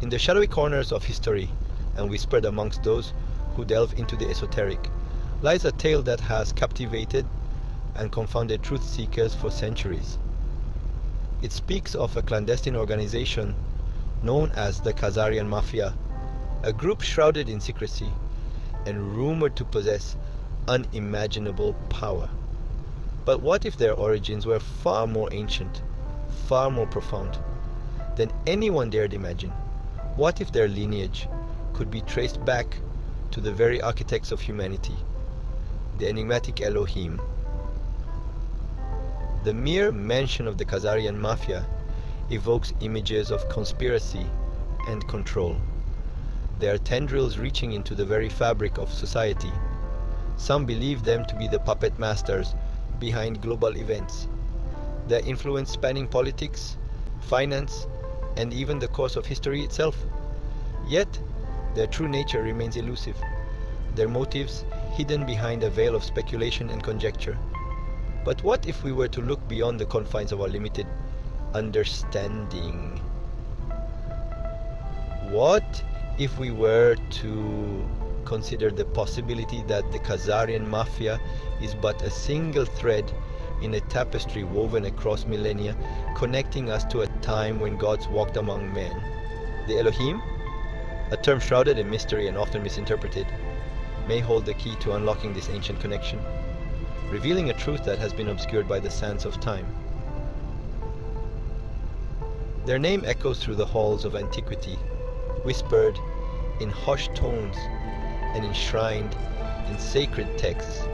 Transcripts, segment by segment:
In the shadowy corners of history, and whispered amongst those who delve into the esoteric, lies a tale that has captivated and confounded truth seekers for centuries. It speaks of a clandestine organization known as the Khazarian Mafia, a group shrouded in secrecy and rumored to possess unimaginable power. But what if their origins were far more ancient, far more profound than anyone dared imagine? What if their lineage could be traced back to the very architects of humanity, the enigmatic Elohim? The mere mention of the Khazarian Mafia evokes images of conspiracy and control. There are tendrils reaching into the very fabric of society. Some believe them to be the puppet masters behind global events, their influence spanning politics, finance, and even the course of history itself. Yet, their true nature remains elusive, their motives hidden behind a veil of speculation and conjecture. But what if we were to look beyond the confines of our limited understanding? What if we were to consider the possibility that the Khazarian Mafia is but a single thread in a tapestry woven across millennia, connecting us to a time when gods walked among men? The Elohim, a term shrouded in mystery and often misinterpreted, may hold the key to unlocking this ancient connection, revealing a truth that has been obscured by the sands of time. Their name echoes through the halls of antiquity, whispered in hushed tones and enshrined in sacred texts.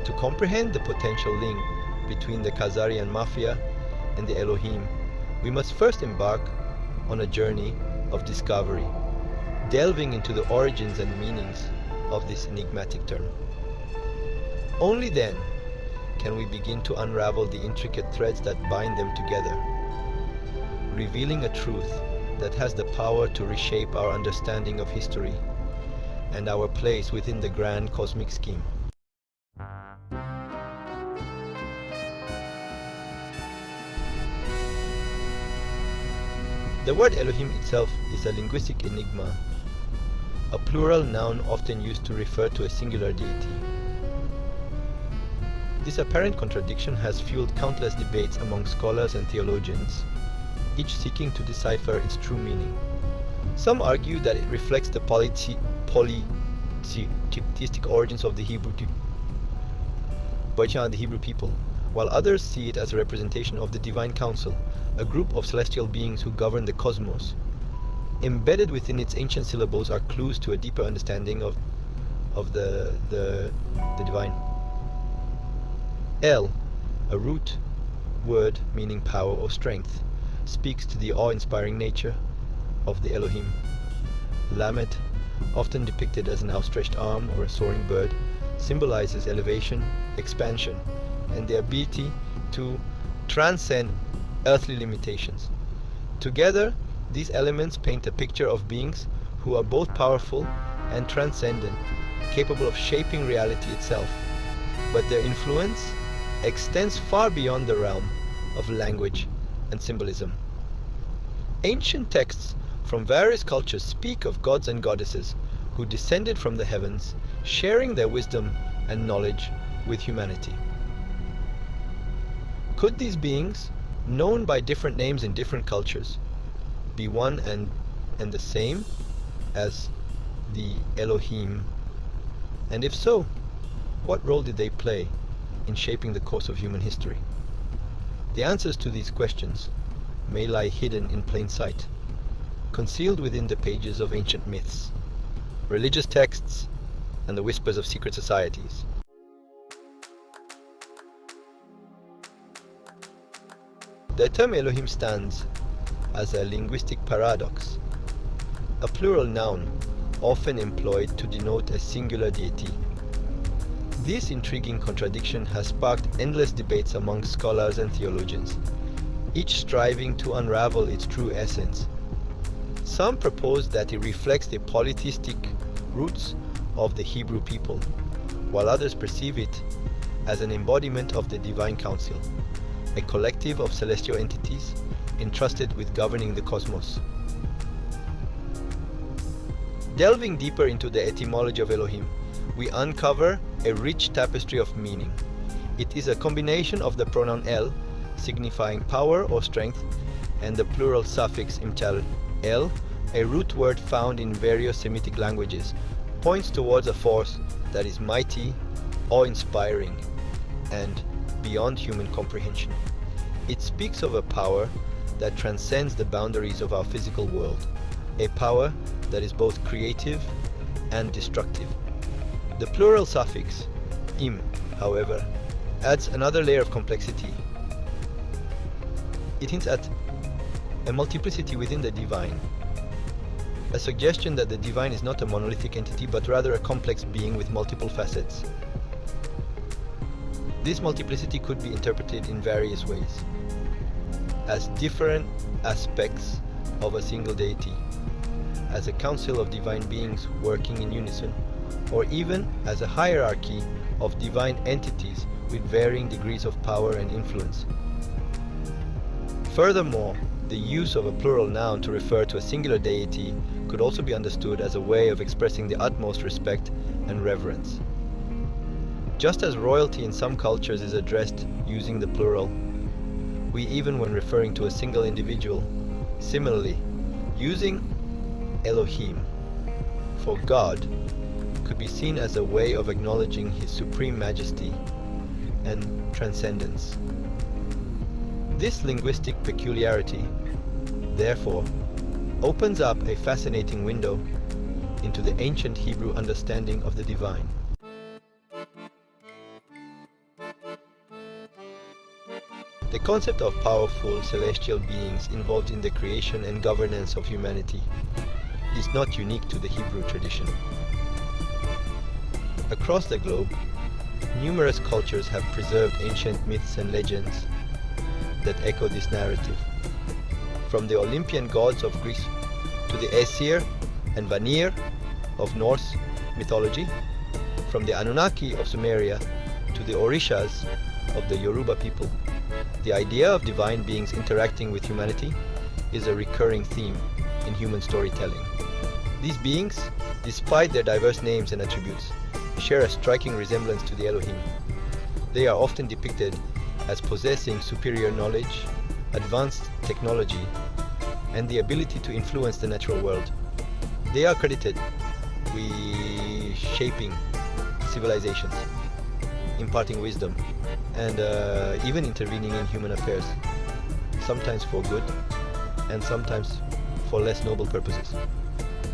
To comprehend the potential link between the Khazarian Mafia and the Elohim, we must first embark on a journey of discovery, delving into the origins and meanings of this enigmatic term. Only then can we begin to unravel the intricate threads that bind them together, revealing a truth that has the power to reshape our understanding of history and our place within the grand cosmic scheme. The word Elohim itself is a linguistic enigma, a plural noun often used to refer to a singular deity. This apparent contradiction has fueled countless debates among scholars and theologians, each seeking to decipher its true meaning. Some argue that it reflects the polytheistic origins of the Hebrew people, while others see it as a representation of the Divine Council, a group of celestial beings who govern the cosmos. Embedded within its ancient syllables are clues to a deeper understanding of the divine. El, a root word meaning power or strength, speaks to the awe-inspiring nature of the Elohim. Lamed, often depicted as an outstretched arm or a soaring bird, symbolizes elevation, expansion, and the ability to transcend earthly limitations. Together, these elements paint a picture of beings who are both powerful and transcendent, capable of shaping reality itself. But their influence extends far beyond the realm of language and symbolism. Ancient texts from various cultures speak of gods and goddesses who descended from the heavens, sharing their wisdom and knowledge with humanity. Could these beings, known by different names in different cultures, be one and the same as the Elohim? And if so, what role did they play in shaping the course of human history? The answers to these questions may lie hidden in plain sight, concealed within the pages of ancient myths, religious texts, and the whispers of secret societies. The term Elohim stands as a linguistic paradox, a plural noun often employed to denote a singular deity. This intriguing contradiction has sparked endless debates among scholars and theologians, each striving to unravel its true essence. Some propose that it reflects the polytheistic roots of the Hebrew people, while others perceive it as an embodiment of the Divine Council, a collective of celestial entities entrusted with governing the cosmos. Delving deeper into the etymology of Elohim, we uncover a rich tapestry of meaning. It is a combination of the pronoun El, signifying power or strength, and the plural suffix imtal. El, a root word found in various Semitic languages, points towards a force that is mighty, awe-inspiring, and beyond human comprehension. It speaks of a power that transcends the boundaries of our physical world, a power that is both creative and destructive. The plural suffix im, however, adds another layer of complexity. It hints at a multiplicity within the divine, a suggestion that the divine is not a monolithic entity but rather a complex being with multiple facets. This multiplicity could be interpreted in various ways, as different aspects of a single deity, as a council of divine beings working in unison, or even as a hierarchy of divine entities with varying degrees of power and influence. Furthermore, the use of a plural noun to refer to a singular deity could also be understood as a way of expressing the utmost respect and reverence. Just as royalty in some cultures is addressed using the plural, we even when referring to a single individual, similarly, using Elohim for God could be seen as a way of acknowledging his supreme majesty and transcendence. This linguistic peculiarity, therefore, opens up a fascinating window into the ancient Hebrew understanding of the divine. The concept of powerful celestial beings involved in the creation and governance of humanity is not unique to the Hebrew tradition. Across the globe, numerous cultures have preserved ancient myths and legends that echo this narrative. From the Olympian gods of Greece to the Aesir and Vanir of Norse mythology, from the Anunnaki of Sumeria to the Orishas of the Yoruba people, the idea of divine beings interacting with humanity is a recurring theme in human storytelling. These beings, despite their diverse names and attributes, share a striking resemblance to the Elohim. They are often depicted as possessing superior knowledge, advanced technology, and the ability to influence the natural world. They are credited with shaping civilizations, imparting wisdom, and even intervening in human affairs, sometimes for good and sometimes for less noble purposes.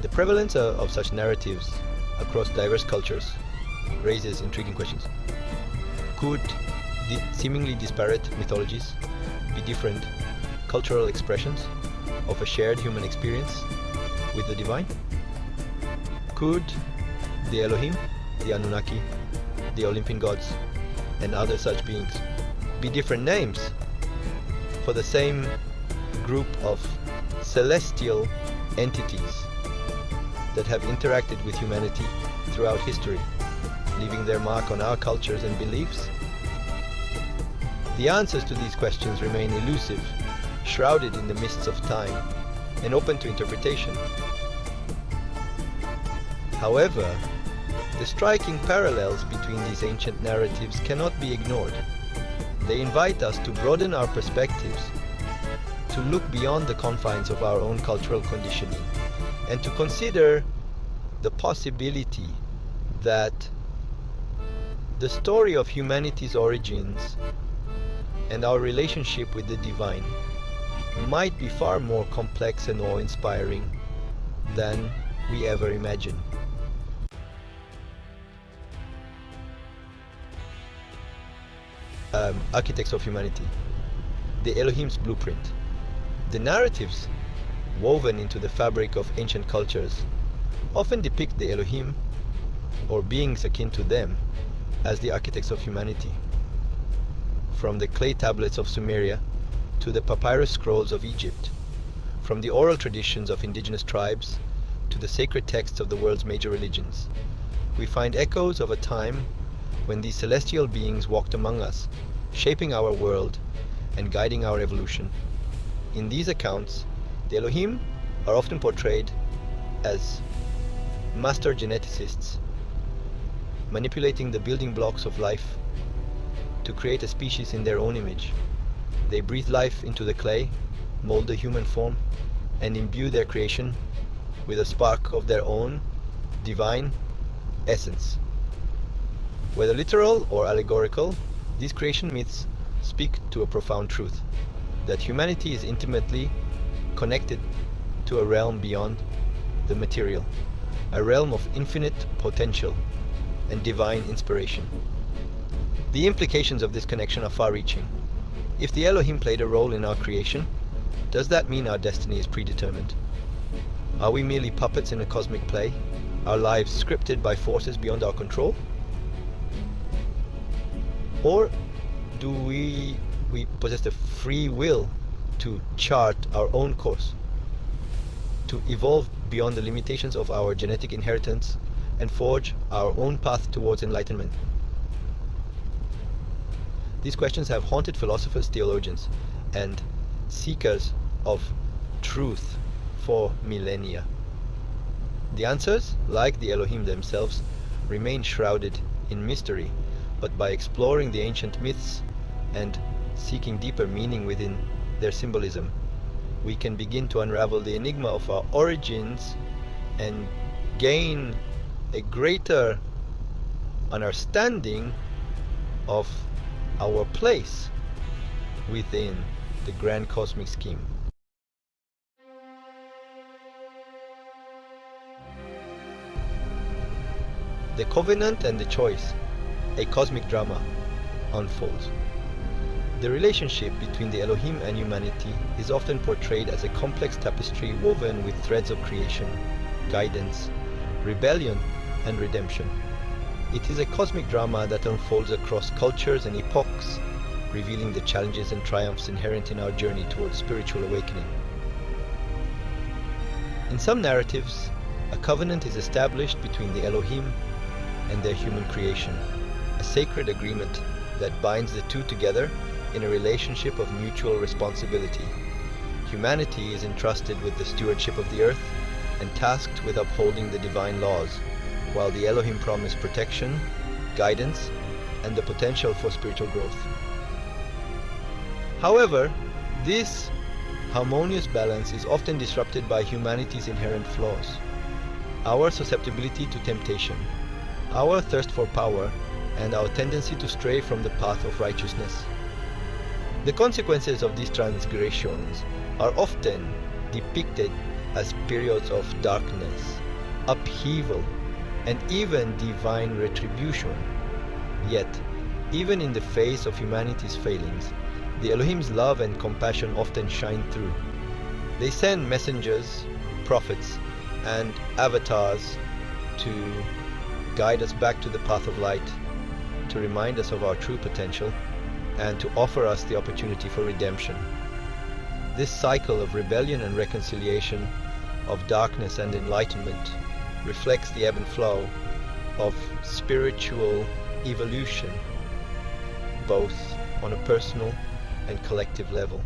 The prevalence of such narratives across diverse cultures raises intriguing questions. Could seemingly disparate mythologies be different cultural expressions of a shared human experience with the divine? Could the Elohim, the Anunnaki, the Olympian gods, and other such beings be different names for the same group of celestial entities that have interacted with humanity throughout history, leaving their mark on our cultures and beliefs? The answers to these questions remain elusive, shrouded in the mists of time, and open to interpretation. However, the striking parallels between these ancient narratives cannot be ignored. They invite us to broaden our perspectives, to look beyond the confines of our own cultural conditioning, and to consider the possibility that the story of humanity's origins and our relationship with the divine might be far more complex and awe-inspiring than we ever imagined. Architects of humanity, the Elohim's blueprint. The narratives woven into the fabric of ancient cultures often depict the Elohim, or beings akin to them, as the architects of humanity. From the clay tablets of Sumeria to the papyrus scrolls of Egypt, from the oral traditions of indigenous tribes to the sacred texts of the world's major religions, we find echoes of a time when these celestial beings walked among us, shaping our world and guiding our evolution. In these accounts, the Elohim are often portrayed as master geneticists, manipulating the building blocks of life to create a species in their own image. They breathe life into the clay, mold the human form, and imbue their creation with a spark of their own divine essence. Whether literal or allegorical, these creation myths speak to a profound truth, that humanity is intimately connected to a realm beyond the material, a realm of infinite potential and divine inspiration. The implications of this connection are far-reaching. If the Elohim played a role in our creation, does that mean our destiny is predetermined? Are we merely puppets in a cosmic play, our lives scripted by forces beyond our control? Or do we possess the free will to chart our own course, to evolve beyond the limitations of our genetic inheritance and forge our own path towards enlightenment? These questions have haunted philosophers, theologians, and seekers of truth for millennia. The answers, like the Elohim themselves, remain shrouded in mystery, but by exploring the ancient myths and seeking deeper meaning within their symbolism, we can begin to unravel the enigma of our origins and gain a greater understanding of our place within the grand cosmic scheme. The Covenant and the Choice, a cosmic drama, unfolds. The relationship between the Elohim and humanity is often portrayed as a complex tapestry woven with threads of creation, guidance, rebellion, and redemption. It is a cosmic drama that unfolds across cultures and epochs, revealing the challenges and triumphs inherent in our journey towards spiritual awakening. In some narratives, a covenant is established between the Elohim and their human creation, a sacred agreement that binds the two together in a relationship of mutual responsibility. Humanity is entrusted with the stewardship of the earth and tasked with upholding the divine laws, while the Elohim promise protection, guidance, and the potential for spiritual growth. However, this harmonious balance is often disrupted by humanity's inherent flaws, our susceptibility to temptation, our thirst for power, and our tendency to stray from the path of righteousness. The consequences of these transgressions are often depicted as periods of darkness, upheaval, and even divine retribution. Yet, even in the face of humanity's failings, the Elohim's love and compassion often shine through. They send messengers, prophets, and avatars to guide us back to the path of light, to remind us of our true potential, and to offer us the opportunity for redemption. This cycle of rebellion and reconciliation, of darkness and enlightenment, reflects the ebb and flow of spiritual evolution, both on a personal and collective level.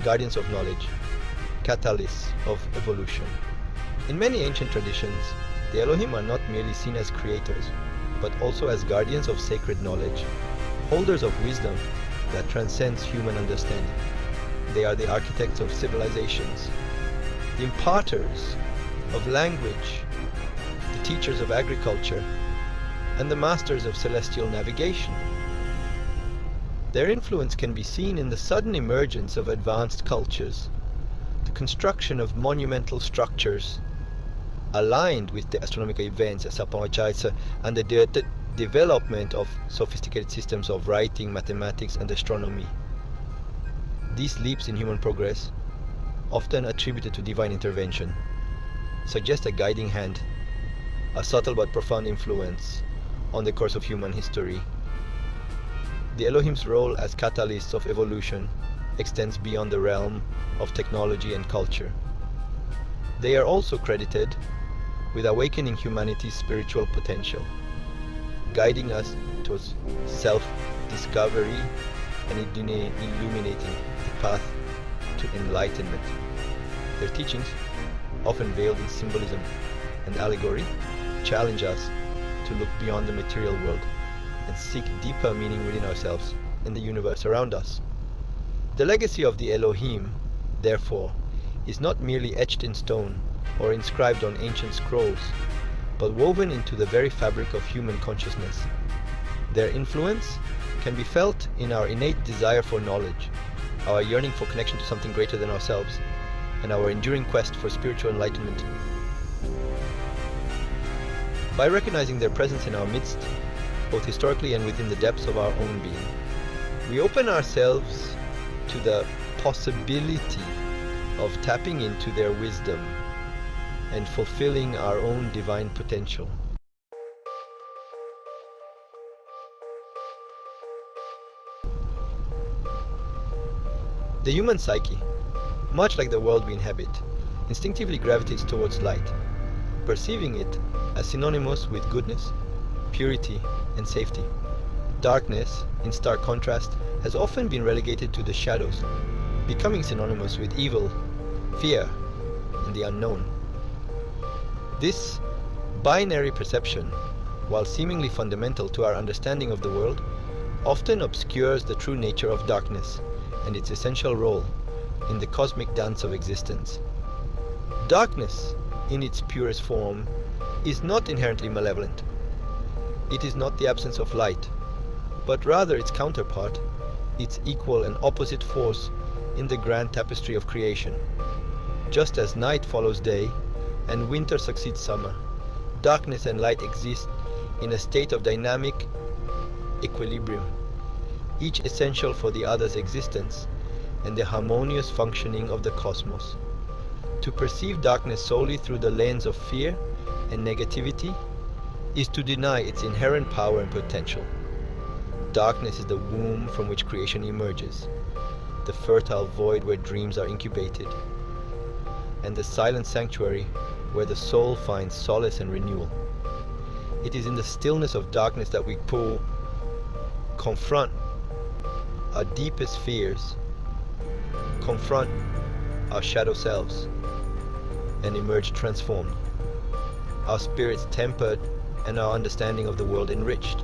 Guardians of knowledge, catalysts of evolution. In many ancient traditions, the Elohim are not merely seen as creators, but also as guardians of sacred knowledge, holders of wisdom that transcends human understanding. They are the architects of civilizations, the imparters of language, the teachers of agriculture, and the masters of celestial navigation. Their influence can be seen in the sudden emergence of advanced cultures, the construction of monumental structures aligned with the astronomical events as and the development of sophisticated systems of writing, mathematics, and astronomy. These leaps in human progress, often attributed to divine intervention, suggest a guiding hand, a subtle but profound influence on the course of human history. The Elohim's role as catalysts of evolution extends beyond the realm of technology and culture. They are also credited with awakening humanity's spiritual potential, guiding us towards self-discovery and illuminating the path to enlightenment. Their teachings, often veiled in symbolism and allegory, challenge us to look beyond the material world and seek deeper meaning within ourselves and the universe around us. The legacy of the Elohim, therefore, is not merely etched in stone or inscribed on ancient scrolls, but woven into the very fabric of human consciousness. Their influence can be felt in our innate desire for knowledge, our yearning for connection to something greater than ourselves, and our enduring quest for spiritual enlightenment. By recognizing their presence in our midst, both historically and within the depths of our own being, we open ourselves to the possibility of tapping into their wisdom and fulfilling our own divine potential. The human psyche, much like the world we inhabit, instinctively gravitates towards light, perceiving it as synonymous with goodness, purity, and safety. Darkness, in stark contrast, has often been relegated to the shadows, becoming synonymous with evil, fear, and the unknown. This binary perception, while seemingly fundamental to our understanding of the world, often obscures the true nature of darkness and its essential role in the cosmic dance of existence. Darkness, in its purest form, is not inherently malevolent. It is not the absence of light, but rather its counterpart, its equal and opposite force in the grand tapestry of creation. Just as night follows day and winter succeeds summer, darkness and light exist in a state of dynamic equilibrium, each essential for the other's existence and the harmonious functioning of the cosmos. To perceive darkness solely through the lens of fear and negativity is to deny its inherent power and potential. Darkness is the womb from which creation emerges, the fertile void where dreams are incubated, and the silent sanctuary where the soul finds solace and renewal. It is in the stillness of darkness that we confront our deepest fears, confront our shadow selves, and emerge transformed, our spirits tempered and our understanding of the world enriched.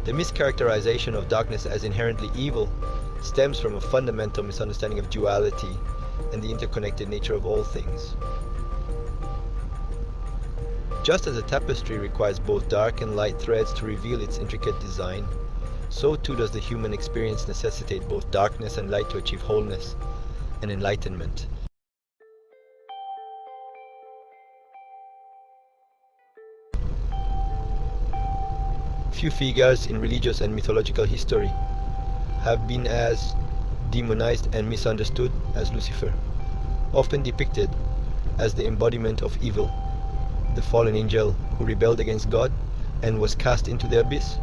The mischaracterization of darkness as inherently evil stems from a fundamental misunderstanding of duality and the interconnected nature of all things. Just as a tapestry requires both dark and light threads to reveal its intricate design, so too does the human experience necessitate both darkness and light to achieve wholeness and enlightenment. Few figures in religious and mythological history have been as demonized and misunderstood as Lucifer, often depicted as the embodiment of evil, the fallen angel who rebelled against God and was cast into the abyss.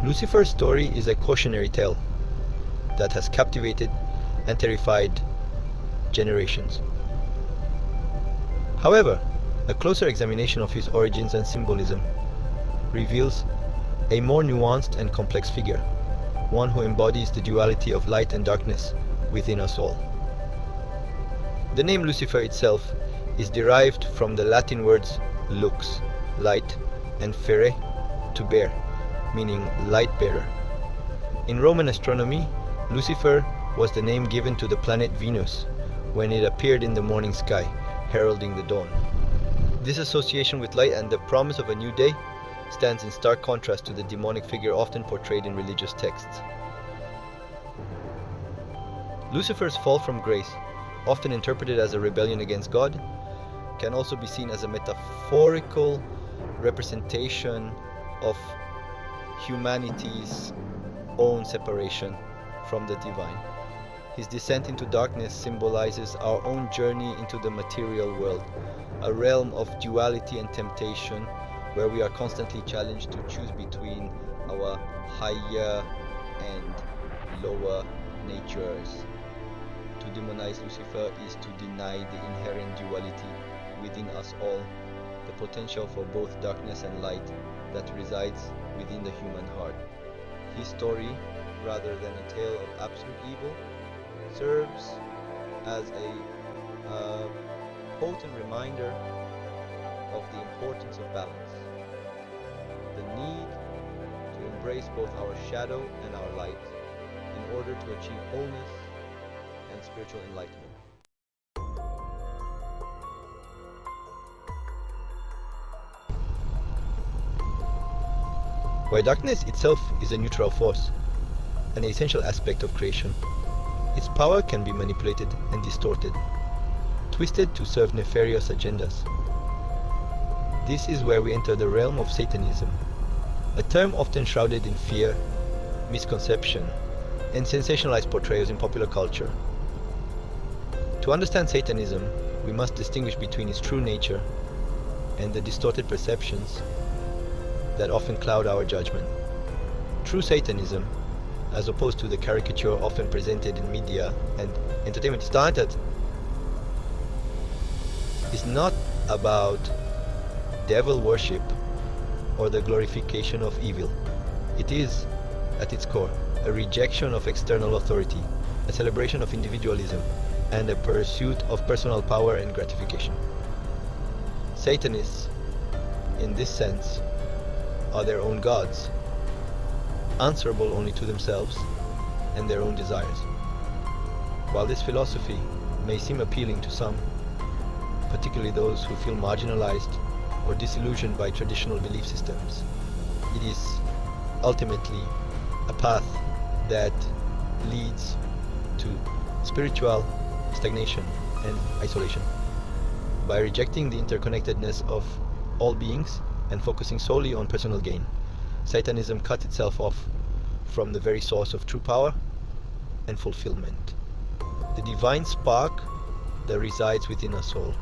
Lucifer's story is a cautionary tale that has captivated and terrified generations. However, a closer examination of his origins and symbolism reveals a more nuanced and complex figure, one who embodies the duality of light and darkness within us all. The name Lucifer itself is derived from the Latin words lux, light, and fere, to bear, meaning light bearer. In Roman astronomy, Lucifer was the name given to the planet Venus when it appeared in the morning sky, heralding the dawn. This association with light and the promise of a new day stands in stark contrast to the demonic figure often portrayed in religious texts. Lucifer's fall from grace, often interpreted as a rebellion against God, can also be seen as a metaphorical representation of humanity's own separation from the divine. His descent into darkness symbolizes our own journey into the material world, a realm of duality and temptation where we are constantly challenged to choose between our higher and lower natures. To demonize Lucifer is to deny the inherent duality within us all, the potential for both darkness and light that resides within the human heart. His story rather than a tale of absolute evil, serves as a potent reminder of the importance of balance, the need to embrace both our shadow and our light in order to achieve wholeness and spiritual enlightenment. While darkness itself is a neutral force, an essential aspect of creation, its power can be manipulated and distorted, twisted to serve nefarious agendas. This is where we enter the realm of Satanism, a term often shrouded in fear, misconception, and sensationalized portrayals in popular culture. To understand Satanism, we must distinguish between its true nature and the distorted perceptions that often cloud our judgment. True Satanism, as opposed to the caricature often presented in media and entertainment started, is not about devil worship or the glorification of evil. It is, at its core, a rejection of external authority, a celebration of individualism, and a pursuit of personal power and gratification. Satanists, in this sense, are their own gods, answerable only to themselves and their own desires. While this philosophy may seem appealing to some, particularly those who feel marginalized or disillusioned by traditional belief systems, it is ultimately a path that leads to spiritual stagnation and isolation. By rejecting the interconnectedness of all beings and focusing solely on personal gain, Satanism cut itself off from the very source of true power and fulfillment, the divine spark that resides within us all.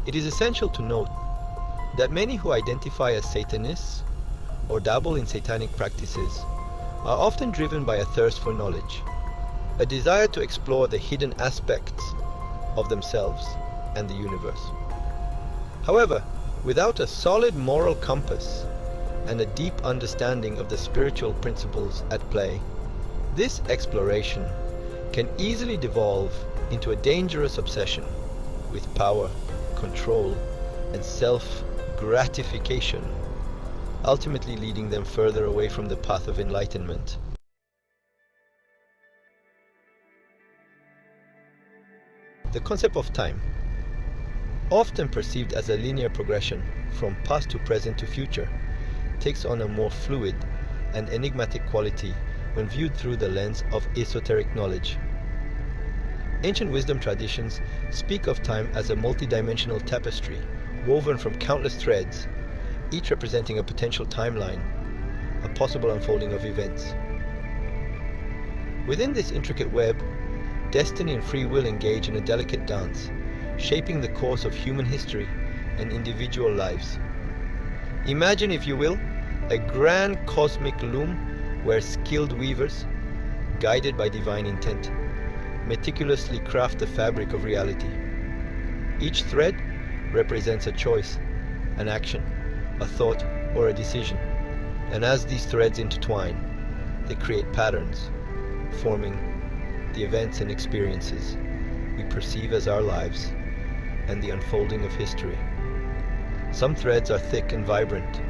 It is essential to note that many who identify as Satanists or dabble in satanic practices are often driven by a thirst for knowledge, a desire to explore the hidden aspects of themselves and the universe. However, without a solid moral compass and a deep understanding of the spiritual principles at play, this exploration can easily devolve into a dangerous obsession with power, control, and self-gratification, ultimately leading them further away from the path of enlightenment. The concept of time, often perceived as a linear progression from past to present to future, takes on a more fluid and enigmatic quality when viewed through the lens of esoteric knowledge. Ancient wisdom traditions speak of time as a multidimensional tapestry woven from countless threads, each representing a potential timeline, a possible unfolding of events. Within this intricate web, destiny and free will engage in a delicate dance, shaping the course of human history and individual lives. Imagine, if you will, a grand cosmic loom where skilled weavers, guided by divine intent, meticulously craft the fabric of reality. Each thread represents a choice, an action, a thought, or a decision. And as these threads intertwine, they create patterns, forming the events and experiences we perceive as our lives and the unfolding of history. Some threads are thick and vibrant,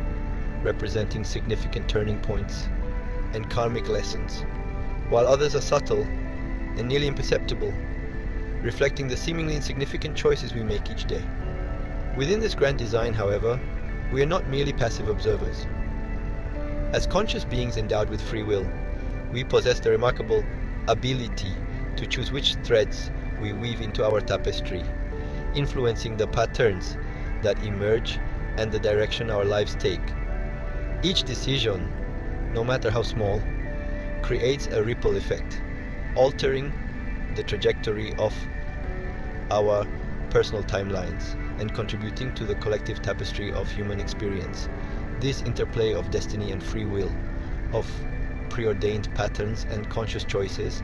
representing significant turning points and karmic lessons, while others are subtle and nearly imperceptible, reflecting the seemingly insignificant choices we make each day. Within this grand design, however, we are not merely passive observers. As conscious beings endowed with free will, we possess the remarkable ability to choose which threads we weave into our tapestry, influencing the patterns that emerge and the direction our lives take. Each decision, no matter how small, creates a ripple effect, altering the trajectory of our personal timelines and contributing to the collective tapestry of human experience. This interplay of destiny and free will, of preordained patterns and conscious choices,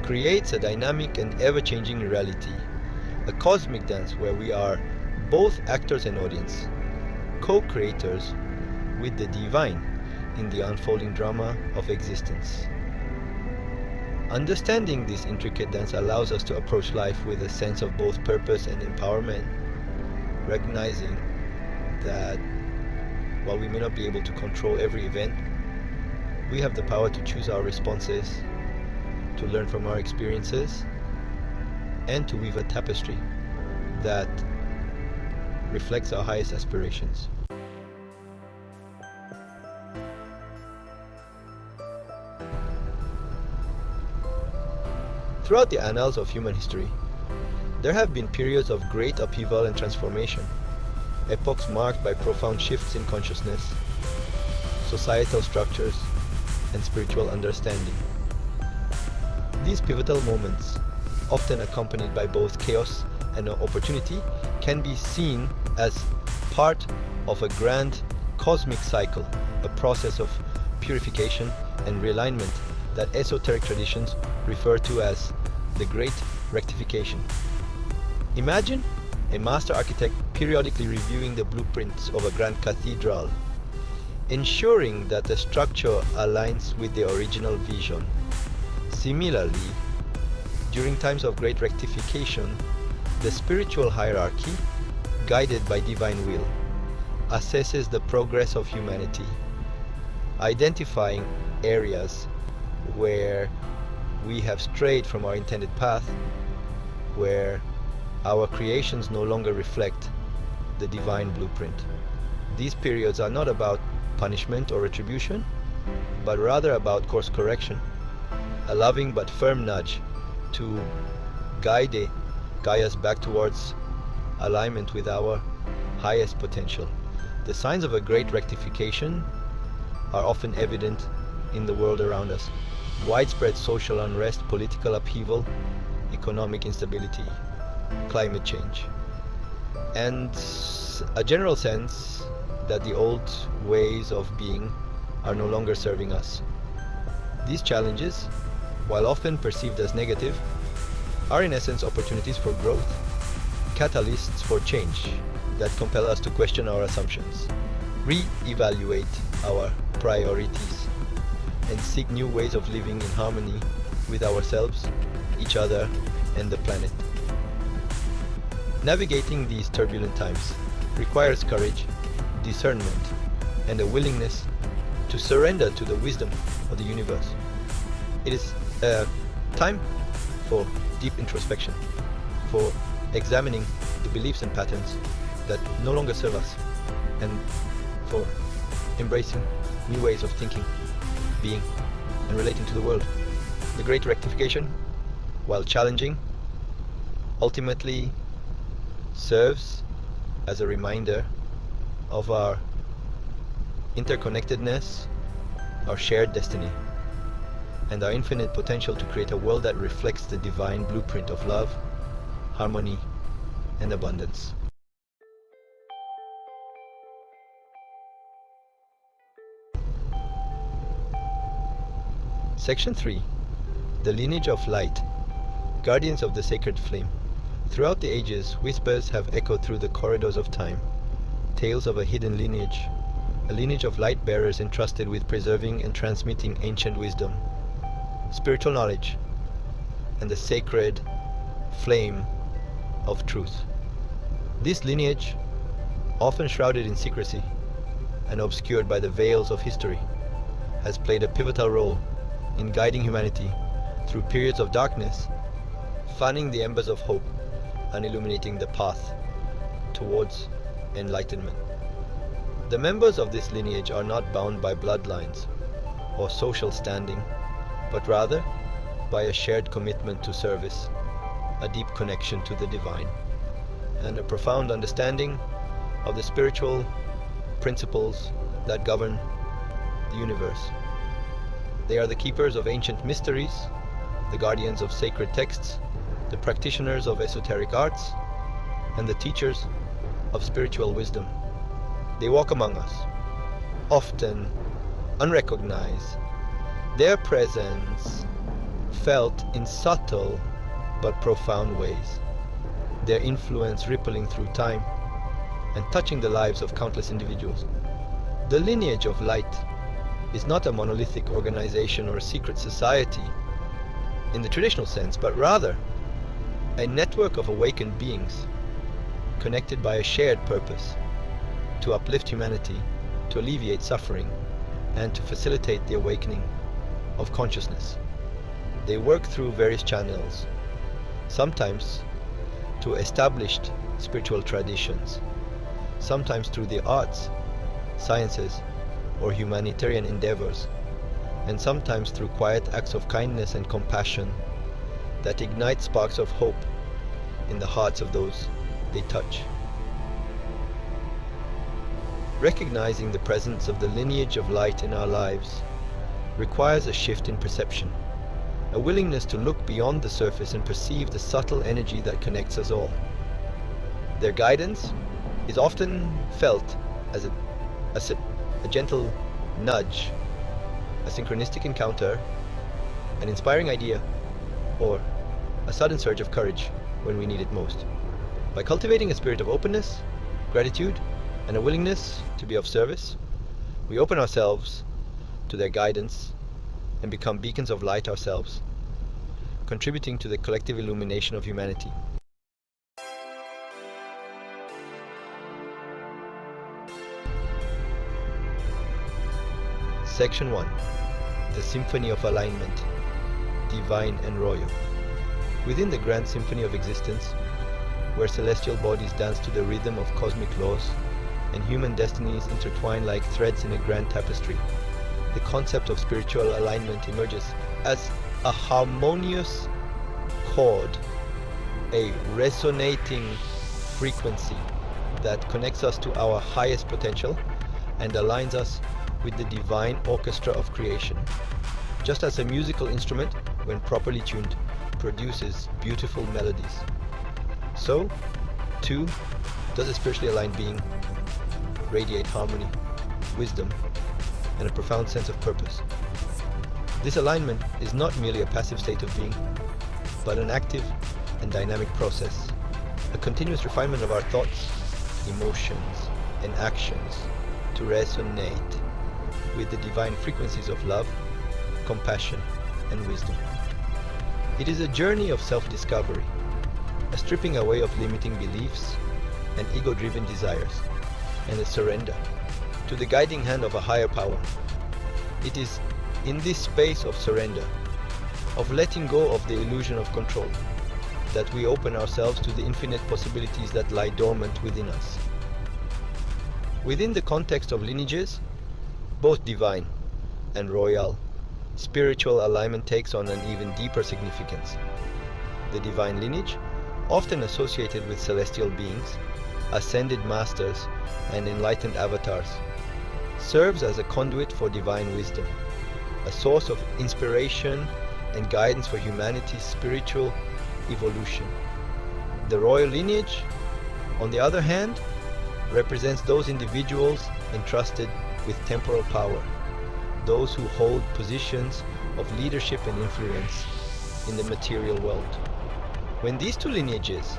creates a dynamic and ever-changing reality, a cosmic dance where we are both actors and audience, co-creators with the divine, in the unfolding drama of existence. Understanding this intricate dance allows us to approach life with a sense of both purpose and empowerment, recognizing that while we may not be able to control every event, we have the power to choose our responses, to learn from our experiences, and to weave a tapestry that reflects our highest aspirations. Throughout the annals of human history, there have been periods of great upheaval and transformation, epochs marked by profound shifts in consciousness, societal structures, and spiritual understanding. These pivotal moments, often accompanied by both chaos and opportunity, can be seen as part of a grand cosmic cycle, a process of purification and realignment that esoteric traditions refer to as the Great Rectification. Imagine a master architect periodically reviewing the blueprints of a grand cathedral, ensuring that the structure aligns with the original vision. Similarly, during times of great rectification, the spiritual hierarchy, guided by divine will, assesses the progress of humanity, identifying areas where we have strayed from our intended path, where our creations no longer reflect the divine blueprint. These periods are not about punishment or retribution, but rather about course correction, a loving but firm nudge to guide us back towards alignment with our highest potential. The signs of a great rectification are often evident in the world around us. Widespread social unrest, political upheaval, economic instability, climate change, and a general sense that the old ways of being are no longer serving us. These challenges, while often perceived as negative, are in essence opportunities for growth, catalysts for change that compel us to question our assumptions, re-evaluate our priorities, and seek new ways of living in harmony with ourselves, each other, and the planet. Navigating these turbulent times requires courage, discernment, and a willingness to surrender to the wisdom of the universe. It is a time for deep introspection, for examining the beliefs and patterns that no longer serve us, and for embracing new ways of thinking, being, and relating to the world. The Great Rectification, while challenging, ultimately serves as a reminder of our interconnectedness, our shared destiny, and our infinite potential to create a world that reflects the divine blueprint of love, harmony, and abundance. Section 3. The Lineage of Light, Guardians of the Sacred Flame. Throughout the ages, whispers have echoed through the corridors of time, tales of a hidden lineage, a lineage of light bearers entrusted with preserving and transmitting ancient wisdom, spiritual knowledge, and the sacred flame of truth. This lineage, often shrouded in secrecy and obscured by the veils of history, has played a pivotal role in guiding humanity through periods of darkness, fanning the embers of hope and illuminating the path towards enlightenment. The members of this lineage are not bound by bloodlines or social standing, but rather by a shared commitment to service, a deep connection to the divine, and a profound understanding of the spiritual principles that govern the universe. They are the keepers of ancient mysteries, the guardians of sacred texts, the practitioners of esoteric arts, and the teachers of spiritual wisdom. They walk among us, often unrecognized, their presence felt in subtle but profound ways, their influence rippling through time and touching the lives of countless individuals. The lineage of light is not a monolithic organization or a secret society in the traditional sense, but rather a network of awakened beings connected by a shared purpose to uplift humanity, to alleviate suffering, and to facilitate the awakening of consciousness. They work through various channels, sometimes to established spiritual traditions, sometimes through the arts, sciences, or humanitarian endeavors, and sometimes through quiet acts of kindness and compassion that ignite sparks of hope in the hearts of those they touch. Recognizing the presence of the lineage of light in our lives requires a shift in perception, a willingness to look beyond the surface and perceive the subtle energy that connects us all. Their guidance is often felt as a gentle nudge, a synchronistic encounter, an inspiring idea, or a sudden surge of courage when we need it most. By cultivating a spirit of openness, gratitude, and a willingness to be of service, we open ourselves to their guidance and become beacons of light ourselves, contributing to the collective illumination of humanity. Section 1. The Symphony of Alignment, Divine and Royal. Within the grand symphony of existence, where celestial bodies dance to the rhythm of cosmic laws, and human destinies intertwine like threads in a grand tapestry, the concept of spiritual alignment emerges as a harmonious chord, a resonating frequency that connects us to our highest potential and aligns us with the divine orchestra of creation. Just as a musical instrument, when properly tuned, produces beautiful melodies, so, too, does a spiritually aligned being radiate harmony, wisdom, and a profound sense of purpose. This alignment is not merely a passive state of being, but an active and dynamic process, a continuous refinement of our thoughts, emotions, and actions to resonate with the divine frequencies of love, compassion, and wisdom. It is a journey of self-discovery, a stripping away of limiting beliefs and ego-driven desires, and a surrender to the guiding hand of a higher power. It is in this space of surrender, of letting go of the illusion of control, that we open ourselves to the infinite possibilities that lie dormant within us. Within the context of lineages, both divine and royal, spiritual alignment takes on an even deeper significance. The divine lineage, often associated with celestial beings, ascended masters, and enlightened avatars, serves as a conduit for divine wisdom, a source of inspiration and guidance for humanity's spiritual evolution. The royal lineage, on the other hand, represents those individuals entrusted with temporal power, those who hold positions of leadership and influence in the material world. When these two lineages,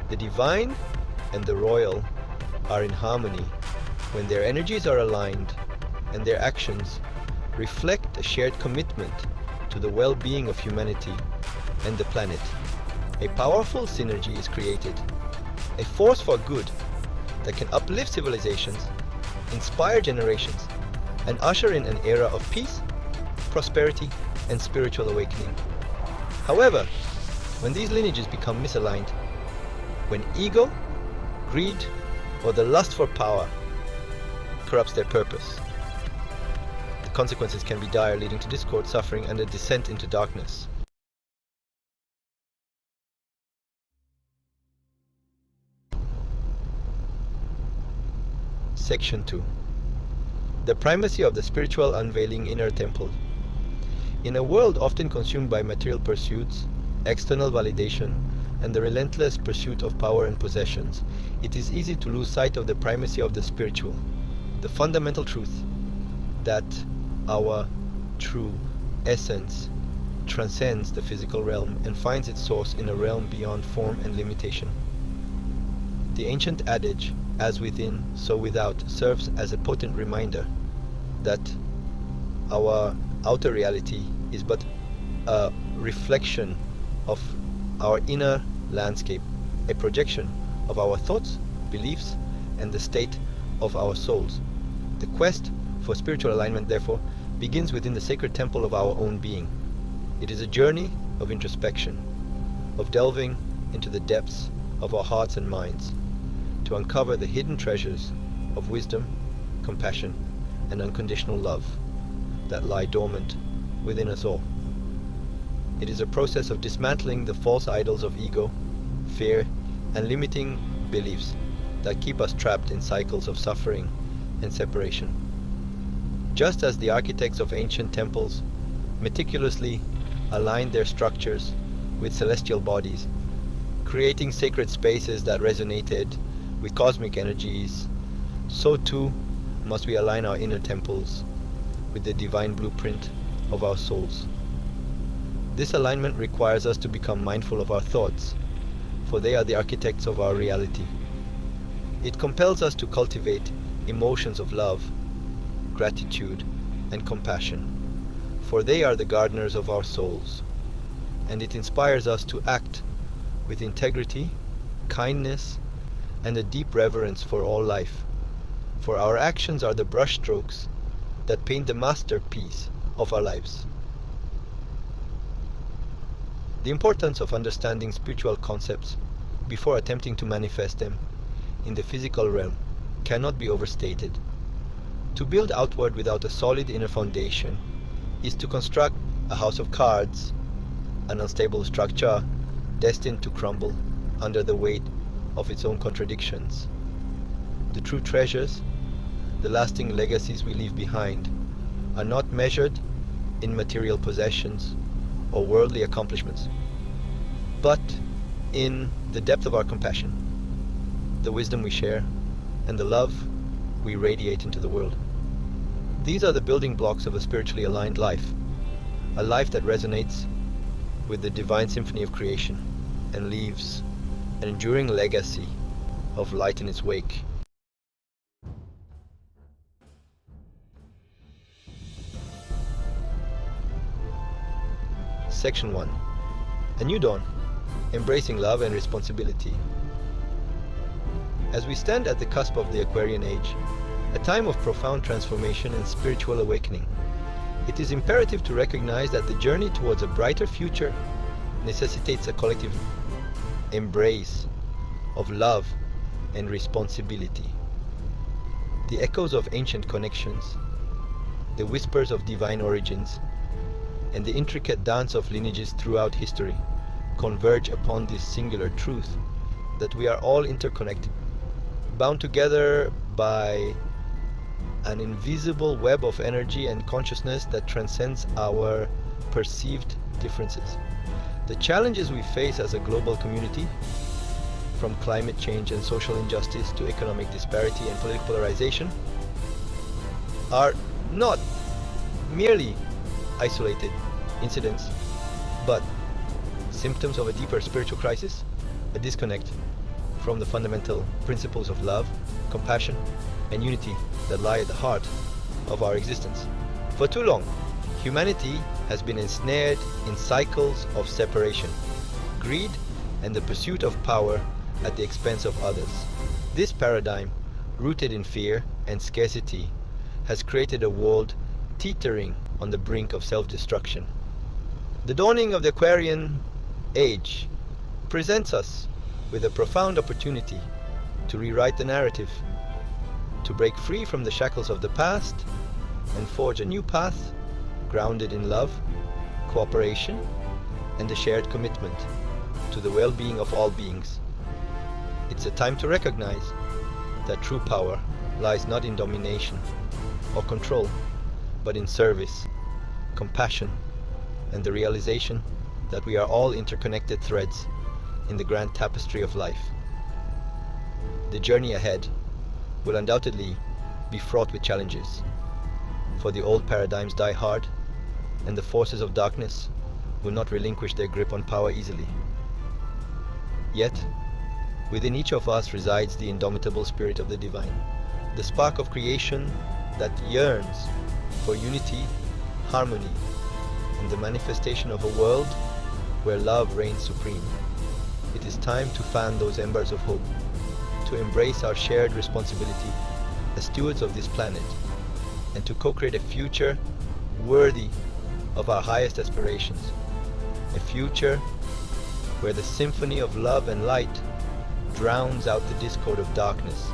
the divine and the royal, are in harmony, when their energies are aligned and their actions reflect a shared commitment to the well-being of humanity and the planet, a powerful synergy is created, a force for good that can uplift civilizations, inspire generations, and usher in an era of peace, prosperity, and spiritual awakening. However, when these lineages become misaligned, when ego, greed, or the lust for power corrupts their purpose, the consequences can be dire, leading to discord, suffering, and a descent into darkness. Section 2. The primacy of the spiritual unveiling inner temple. In a world often consumed by material pursuits, external validation, and the relentless pursuit of power and possessions, it is easy to lose sight of the primacy of the spiritual, the fundamental truth that our true essence transcends the physical realm and finds its source in a realm beyond form and limitation. The ancient adage, "as within, so without," serves as a potent reminder that Our outer reality is but a reflection of our inner landscape, a projection of our thoughts, beliefs, and the state of our souls. The quest for spiritual alignment, therefore, begins within the sacred temple of our own being. It is a journey of introspection, of delving into the depths of our hearts and minds to uncover the hidden treasures of wisdom, compassion, and unconditional love that lie dormant within us all. It is a process of dismantling the false idols of ego, fear, and limiting beliefs that keep us trapped in cycles of suffering and separation. Just as the architects of ancient temples meticulously aligned their structures with celestial bodies, creating sacred spaces that resonated with cosmic energies, so too must we align our inner temples with the divine blueprint of our souls. This alignment requires us to become mindful of our thoughts, for they are the architects of our reality. It compels us to cultivate emotions of love, gratitude, and compassion, for they are the gardeners of our souls. And it inspires us to act with integrity, kindness, and a deep reverence for all life, for our actions are the brushstrokes that paint the masterpiece of our lives. The importance of understanding spiritual concepts before attempting to manifest them in the physical realm cannot be overstated. To build outward without a solid inner foundation is to construct a house of cards, an unstable structure destined to crumble under the weight of its own contradictions. The true treasures, the lasting legacies we leave behind, are not measured in material possessions or worldly accomplishments, but in the depth of our compassion, the wisdom we share, and the love we radiate into the world. These are the building blocks of a spiritually aligned life, a life that resonates with the divine symphony of creation and leaves an enduring legacy of light in its wake. Section 1. A New Dawn, Embracing Love and Responsibility. As we stand at the cusp of the Aquarian Age, a time of profound transformation and spiritual awakening, it is imperative to recognize that the journey towards a brighter future necessitates a collective embrace of love and responsibility. The echoes of ancient connections, the whispers of divine origins, and the intricate dance of lineages throughout history converge upon this singular truth that we are all interconnected, bound together by an invisible web of energy and consciousness that transcends our perceived differences. The challenges we face as a global community, from climate change and social injustice to economic disparity and political polarization, are not merely isolated incidents, but symptoms of a deeper spiritual crisis, a disconnect from the fundamental principles of love, compassion, and unity that lie at the heart of our existence. For too long, humanity has been ensnared in cycles of separation, greed, and the pursuit of power at the expense of others. This paradigm, rooted in fear and scarcity, has created a world teetering on the brink of self-destruction. The dawning of the Aquarian Age presents us with a profound opportunity to rewrite the narrative, to break free from the shackles of the past and forge a new path grounded in love, cooperation, and a shared commitment to the well-being of all beings. It's a time to recognize that true power lies not in domination or control, but in service, compassion, and the realization that we are all interconnected threads in the grand tapestry of life. The journey ahead will undoubtedly be fraught with challenges, for the old paradigms die hard, and the forces of darkness will not relinquish their grip on power easily. Yet, within each of us resides the indomitable spirit of the divine, the spark of creation that yearns for unity harmony, and the manifestation of a world where love reigns supreme. It is time to fan those embers of hope, to embrace our shared responsibility as stewards of this planet, and to co-create a future worthy of our highest aspirations. A future where the symphony of love and light drowns out the discord of darkness,